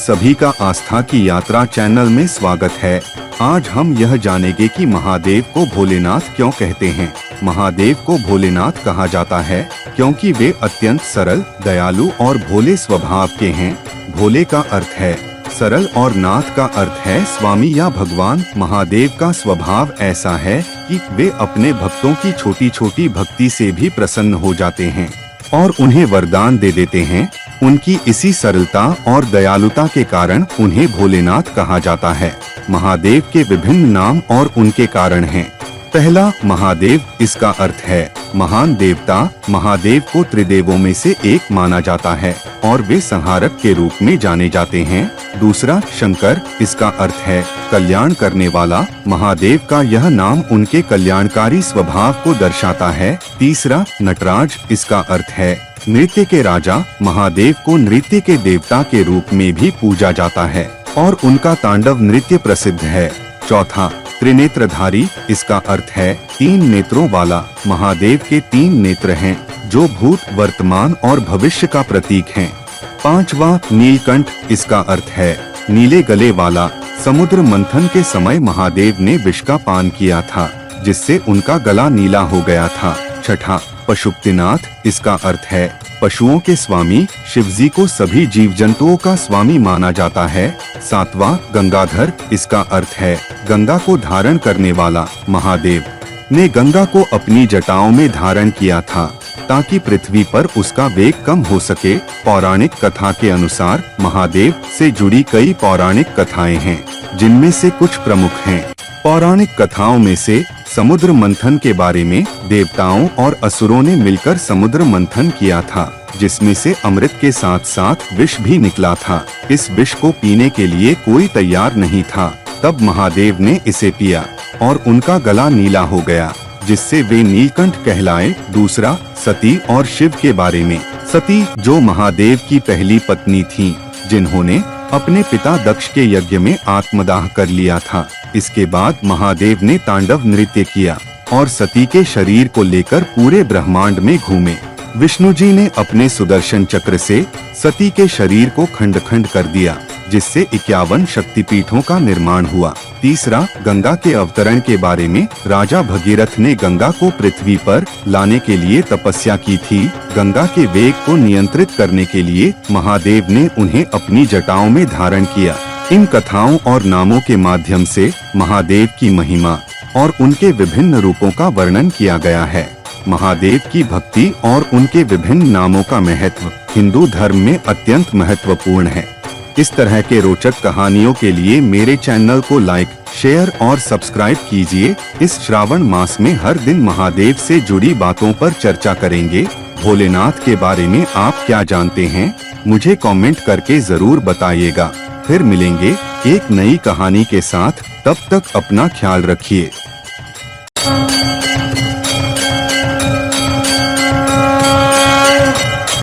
सभी का आस्था की यात्रा चैनल में स्वागत है। आज हम यह जानेंगे कि महादेव को भोलेनाथ क्यों कहते हैं। महादेव को भोलेनाथ कहा जाता है क्योंकि वे अत्यंत सरल, दयालु और भोले स्वभाव के हैं। भोले का अर्थ है सरल और नाथ का अर्थ है स्वामी या भगवान। महादेव का स्वभाव ऐसा है कि वे अपने भक्तों की छोटी छोटी भक्ति से भी प्रसन्न हो जाते हैं और उन्हें वरदान दे देते हैं। उनकी इसी सरलता और दयालुता के कारण उन्हें भोलेनाथ कहा जाता है। महादेव के विभिन्न नाम और उनके कारण हैं। पहला, महादेव, इसका अर्थ है महान देवता। महादेव को त्रिदेवों में से एक माना जाता है और वे संहारक के रूप में जाने जाते हैं। दूसरा, शंकर, इसका अर्थ है कल्याण करने वाला। महादेव का यह नाम उनके कल्याणकारी स्वभाव को दर्शाता है। तीसरा, नटराज, इसका अर्थ है नृत्य के राजा। महादेव को नृत्य के देवता के रूप में भी पूजा जाता है और उनका तांडव नृत्य प्रसिद्ध है। चौथा, त्रिनेत्रधारी, इसका अर्थ है तीन नेत्रों वाला। महादेव के तीन नेत्र हैं जो भूत, वर्तमान और भविष्य का प्रतीक हैं। पांचवा, नीलकंठ, इसका अर्थ है नीले गले वाला। समुद्र मंथन के समय महादेव ने विष का पान किया था जिससे उनका गला नीला हो गया था। छठा, पशुपतिनाथ, इसका अर्थ है पशुओं के स्वामी। शिवजी को सभी जीव जंतुओं का स्वामी माना जाता है। सातवां, गंगाधर, इसका अर्थ है गंगा को धारण करने वाला। महादेव ने गंगा को अपनी जटाओं में धारण किया था ताकि पृथ्वी पर उसका वेग कम हो सके। पौराणिक कथा के अनुसार महादेव से जुड़ी कई पौराणिक कथाएं हैं जिनमें से कुछ प्रमुख हैं। पौराणिक कथाओं में से समुद्र मंथन के बारे में देवताओं और असुरों ने मिलकर समुद्र मंथन किया था जिसमें से अमृत के साथ साथ विष भी निकला था। इस विष को पीने के लिए कोई तैयार नहीं था। तब महादेव ने इसे पिया और उनका गला नीला हो गया जिससे वे नीलकंठ कहलाए। दूसरा, सती और शिव के बारे में। सती जो महादेव की पहली पत्नी थीं, जिन्होंने अपने पिता दक्ष के यज्ञ में आत्मदाह कर लिया था। इसके बाद महादेव ने तांडव नृत्य किया और सती के शरीर को लेकर पूरे ब्रह्मांड में घूमे। विष्णु जी ने अपने सुदर्शन चक्र से सती के शरीर को खंड खंड कर दिया जिससे 51 शक्तिपीठों का निर्माण हुआ। तीसरा, गंगा के अवतरण के बारे में। राजा भगीरथ ने गंगा को पृथ्वी पर लाने के लिए तपस्या की थी। गंगा के वेग को नियंत्रित करने के लिए महादेव ने उन्हें अपनी जटाओं में धारण किया। इन कथाओं और नामों के माध्यम से महादेव की महिमा और उनके विभिन्न रूपों का वर्णन किया गया है। महादेव की भक्ति और उनके विभिन्न नामों का महत्व हिंदू धर्म में अत्यंत महत्वपूर्ण है। इस तरह के रोचक कहानियों के लिए मेरे चैनल को लाइक, शेयर और सब्सक्राइब कीजिए। इस श्रावण मास में हर दिन महादेव से जुड़ी बातों पर चर्चा करेंगे। भोलेनाथ के बारे में आप क्या जानते हैं? मुझे कमेंट करके जरूर बताइएगा। फिर मिलेंगे एक नई कहानी के साथ। तब तक अपना ख्याल रखिए।